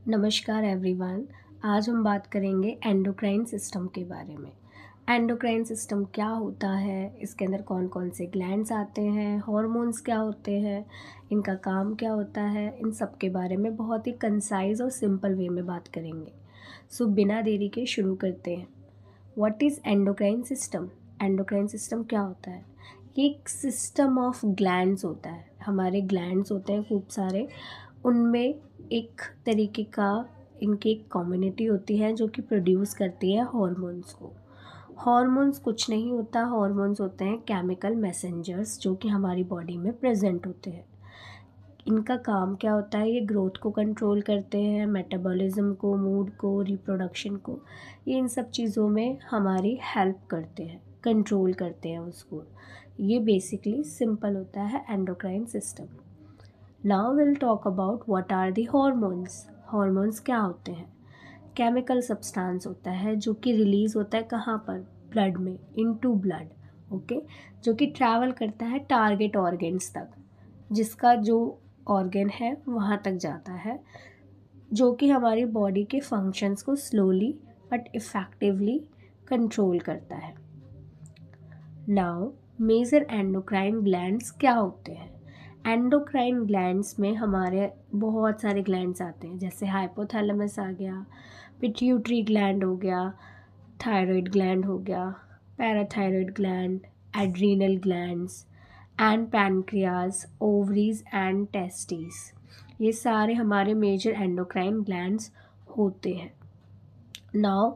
नमस्कार एवरीवन। आज हम बात करेंगे एंडोक्राइन सिस्टम के बारे में। एंडोक्राइन सिस्टम क्या होता है, इसके अंदर कौन कौन से ग्लैंड्स आते हैं, हार्मोन्स क्या होते हैं, इनका काम क्या होता है, इन सब के बारे में बहुत ही कंसाइज और सिंपल वे में बात करेंगे। सो बिना देरी के शुरू करते हैं। What is endocrine system? Endocrine system क्या होता है? ये एक सिस्टम ऑफ ग्लैंड्स होता है। हमारे ग्लैंड्स होते हैं खूब सारे, उनमें एक तरीके का इनकी एक कम्युनिटी होती है जो कि प्रोड्यूस करती है हार्मोन्स को। हार्मोन्स कुछ नहीं होता, हार्मोन्स होते हैं केमिकल मैसेंजर्स जो कि हमारी बॉडी में प्रेजेंट होते हैं। इनका काम क्या होता है? ये ग्रोथ को कंट्रोल करते हैं, मेटाबॉलिज्म को, मूड को, रिप्रोडक्शन को, ये इन सब चीज़ों में हमारी हेल्प करते हैं, कंट्रोल करते हैं उसको। ये बेसिकली सिंपल होता है endocrine system. Now will talk about what are the hormones. Hormones क्या होते हैं? केमिकल सब्सटेंस होता है जो कि रिलीज़ होता है कहाँ पर? ब्लड में, इनटू ब्लड। ओके, जो कि ट्रैवल करता है टारगेट ऑर्गन्स तक, जिसका जो ऑर्गन है वहाँ तक जाता है, जो कि हमारी बॉडी के फंक्शंस को स्लोली बट इफ़ेक्टिवली कंट्रोल करता है। नाउ मेजर एंडोक्राइन ग्लैंड्स क्या होते हैं? एंडोक्राइन ग्लैंड्स में हमारे बहुत सारे ग्लैंड्स आते हैं, जैसे हाइपोथैलेमस आ गया, पिट्यूटरी ग्लैंड हो गया, थायराइड ग्लैंड हो गया, parathyroid gland, adrenal glands and pancreas, ovaries and testis. ये सारे हमारे मेजर एंडोक्राइन ग्लैंड्स होते हैं। नाउ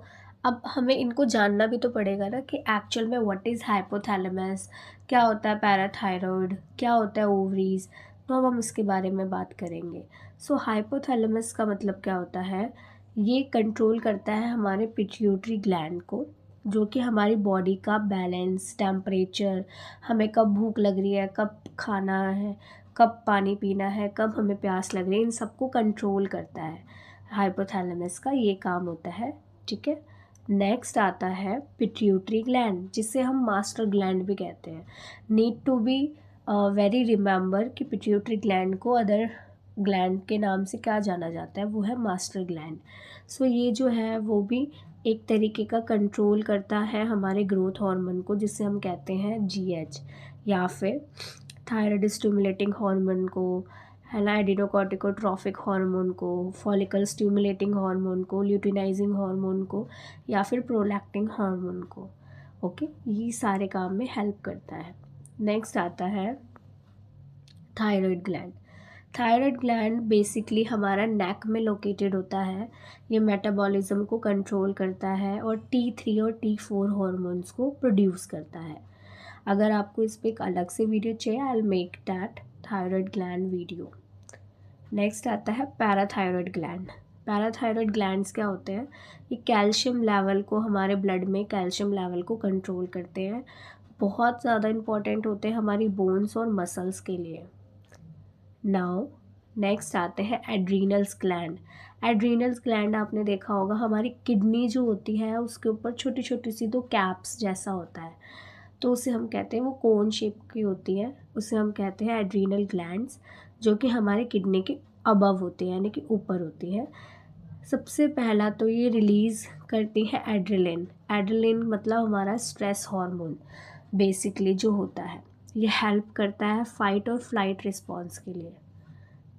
अब हमें इनको जानना भी तो पड़ेगा ना कि एक्चुअल में व्हाट इज़ हाइपोथैलेमस, क्या होता है पैराथायरॉयड, क्या होता है ओवरीज। तो अब हम इसके बारे में बात करेंगे। सो हाइपोथैलेमस का मतलब क्या होता है? ये कंट्रोल करता है हमारे पिट्यूटरी ग्लैंड को, जो कि हमारी बॉडी का बैलेंस, टेम्परेचर, हमें कब भूख लग रही है, कब खाना है, कब पानी पीना है, कब हमें प्यास लग रही है, इन सबको कंट्रोल करता है। हाइपोथैलेमस का ये काम होता है। ठीक है, नेक्स्ट आता है पिट्यूटरी ग्लैंड, जिसे हम मास्टर ग्लैंड भी कहते हैं। Need to be very remember कि पिट्यूटरी ग्लैंड को अदर ग्लैंड के नाम से क्या जाना जाता है, वो है मास्टर ग्लैंड। सो ये जो है वो भी एक तरीके का कंट्रोल करता है हमारे ग्रोथ हार्मोन को, जिसे हम कहते हैं जीएच, या फिर थायराइड स्टिमुलेटिंग हार्मोन को, है ना, एडिनोकॉर्टिकोट्रॉफिक हार्मोन को, फॉलिकल स्टिमुलेटिंग हार्मोन को, ल्यूटिनाइजिंग हार्मोन को, या फिर प्रोलैक्टिन हार्मोन को। ओके, ये सारे काम में हेल्प करता है। नेक्स्ट आता है thyroid gland. Thyroid gland basically हमारा नेक में लोकेटेड होता है। ये मेटाबॉलिज्म को कंट्रोल करता है और T3 और T4 हार्मोन्स को प्रोड्यूस करता है। अगर आपको इस पर एक अलग से वीडियो चाहिए, I will make that thyroid gland video. Next आता है पैराथायरॉयड ग्लैंड। पैराथायरॉयड ग्लैंड्स क्या होते हैं? ये कैल्शियम लेवल को, हमारे ब्लड में कैल्शियम लेवल को कंट्रोल करते हैं। बहुत ज़्यादा इंपॉर्टेंट होते हैं हमारी बोन्स और मसल्स के लिए। नाउ नेक्स्ट आते हैं एड्रीनल्स ग्लैंड। एड्रीनल्स ग्लैंड आपने देखा होगा, हमारी किडनी जो होती है उसके ऊपर छोटी छोटी सी दो कैप्स जैसा होता है, तो उसे हम कहते हैं, वो कोन शेप की होती है, उसे हम कहते हैं एड्रीनल ग्लैंड्स, जो कि हमारे किडनी के अबव होती है, यानी कि ऊपर होती है। सबसे पहला तो ये रिलीज़ करती है एड्रेलिन। एड्रेलिन मतलब हमारा स्ट्रेस हार्मोन बेसिकली जो होता है, ये हेल्प करता है फाइट और फ्लाइट रिस्पॉन्स के लिए।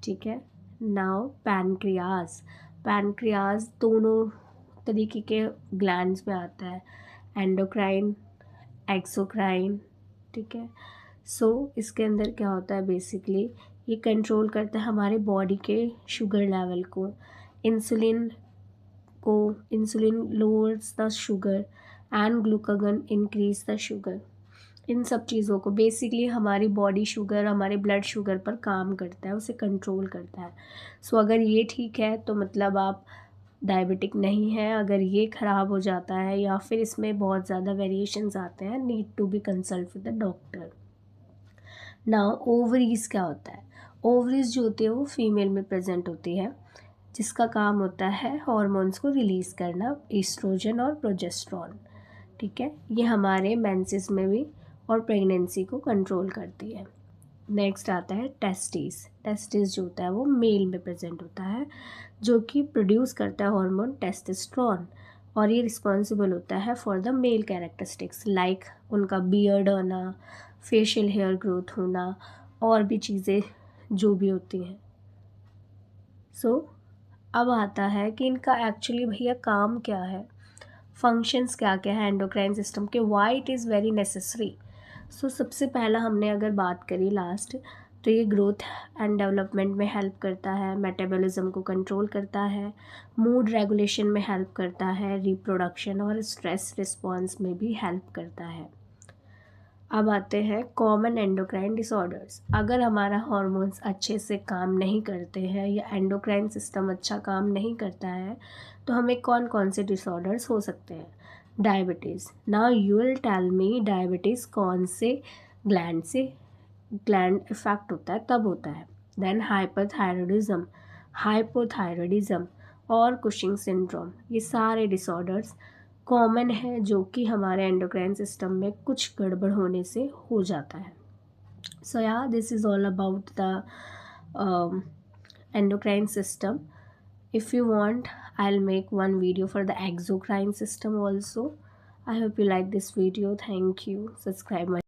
ठीक है, नाउ पैनक्रियाज। पैनक्रियाज दोनों तरीके के ग्लैंड्स में आता है, एंडोक्राइन, एक्सोक्राइन। ठीक है, सो इसके अंदर क्या होता है? बेसिकली ये कंट्रोल करता है हमारे बॉडी के शुगर लेवल को, इंसुलिन को, insulin lowers the sugar and glucagon increase the sugar. इन सब चीज़ों को बेसिकली हमारी बॉडी शुगर, हमारे ब्लड शुगर पर काम करता है, उसे कंट्रोल करता है। सो अगर ये ठीक है तो मतलब आप डायबिटिक नहीं है। अगर ये ख़राब हो जाता है या फिर इसमें बहुत ज़्यादा वेरिएशंस आते हैं, need to be consult with the doctor. Now ovaries क्या होता है? ओवरीज जो होती है वो फीमेल में प्रेजेंट होती है, जिसका काम होता है हार्मोन्स को रिलीज़ करना, ईस्ट्रोजन और प्रोजेस्टेरॉन। ठीक है, ये हमारे मेंसेस में भी और प्रेगनेंसी को कंट्रोल करती है। नेक्स्ट आता है टेस्टिस। टेस्टिस जो होता है वो मेल में प्रेजेंट होता है, जो कि प्रोड्यूस करता है हार्मोन टेस्टोस्टेरोन, और ये रिस्पॉन्सिबल होता है for the male characteristics like उनका बियर्ड होना, फेशियल हेयर ग्रोथ होना, और भी चीज़ें जो भी होती हैं। सो अब आता है कि इनका एक्चुअली भैया काम क्या है, फंक्शंस क्या क्या है एंडोक्राइन सिस्टम के, why it is very necessary. So सबसे पहला हमने अगर बात करी लास्ट, तो ये ग्रोथ एंड डेवलपमेंट में हेल्प करता है, मेटाबॉलिज्म को कंट्रोल करता है, मूड रेगुलेशन में हेल्प करता है, रिप्रोडक्शन और स्ट्रेस रिस्पॉन्स में भी हेल्प करता है। अब आते हैं कॉमन एंडोक्राइन डिसऑर्डर्स। अगर हमारा हार्मोन्स अच्छे से काम नहीं करते हैं या एंडोक्राइन सिस्टम अच्छा काम नहीं करता है, तो हमें कौन कौन से डिसऑर्डर्स हो सकते हैं। Diabetes. Now you will tell me diabetes कौन से ग्लैंड इफेक्ट होता है, तब होता है। देन हाइपोथायरॉयडिज्म और कुशिंग सिंड्रोम, ये सारे डिसऑर्डर्स कॉमन है जो कि हमारे एंडोक्राइन सिस्टम में कुछ गड़बड़ होने से हो जाता है। सो या this is all about the endocrine system. If you want, I'll make one video for the exocrine system also. I hope you like this video. Thank you. Subscribe my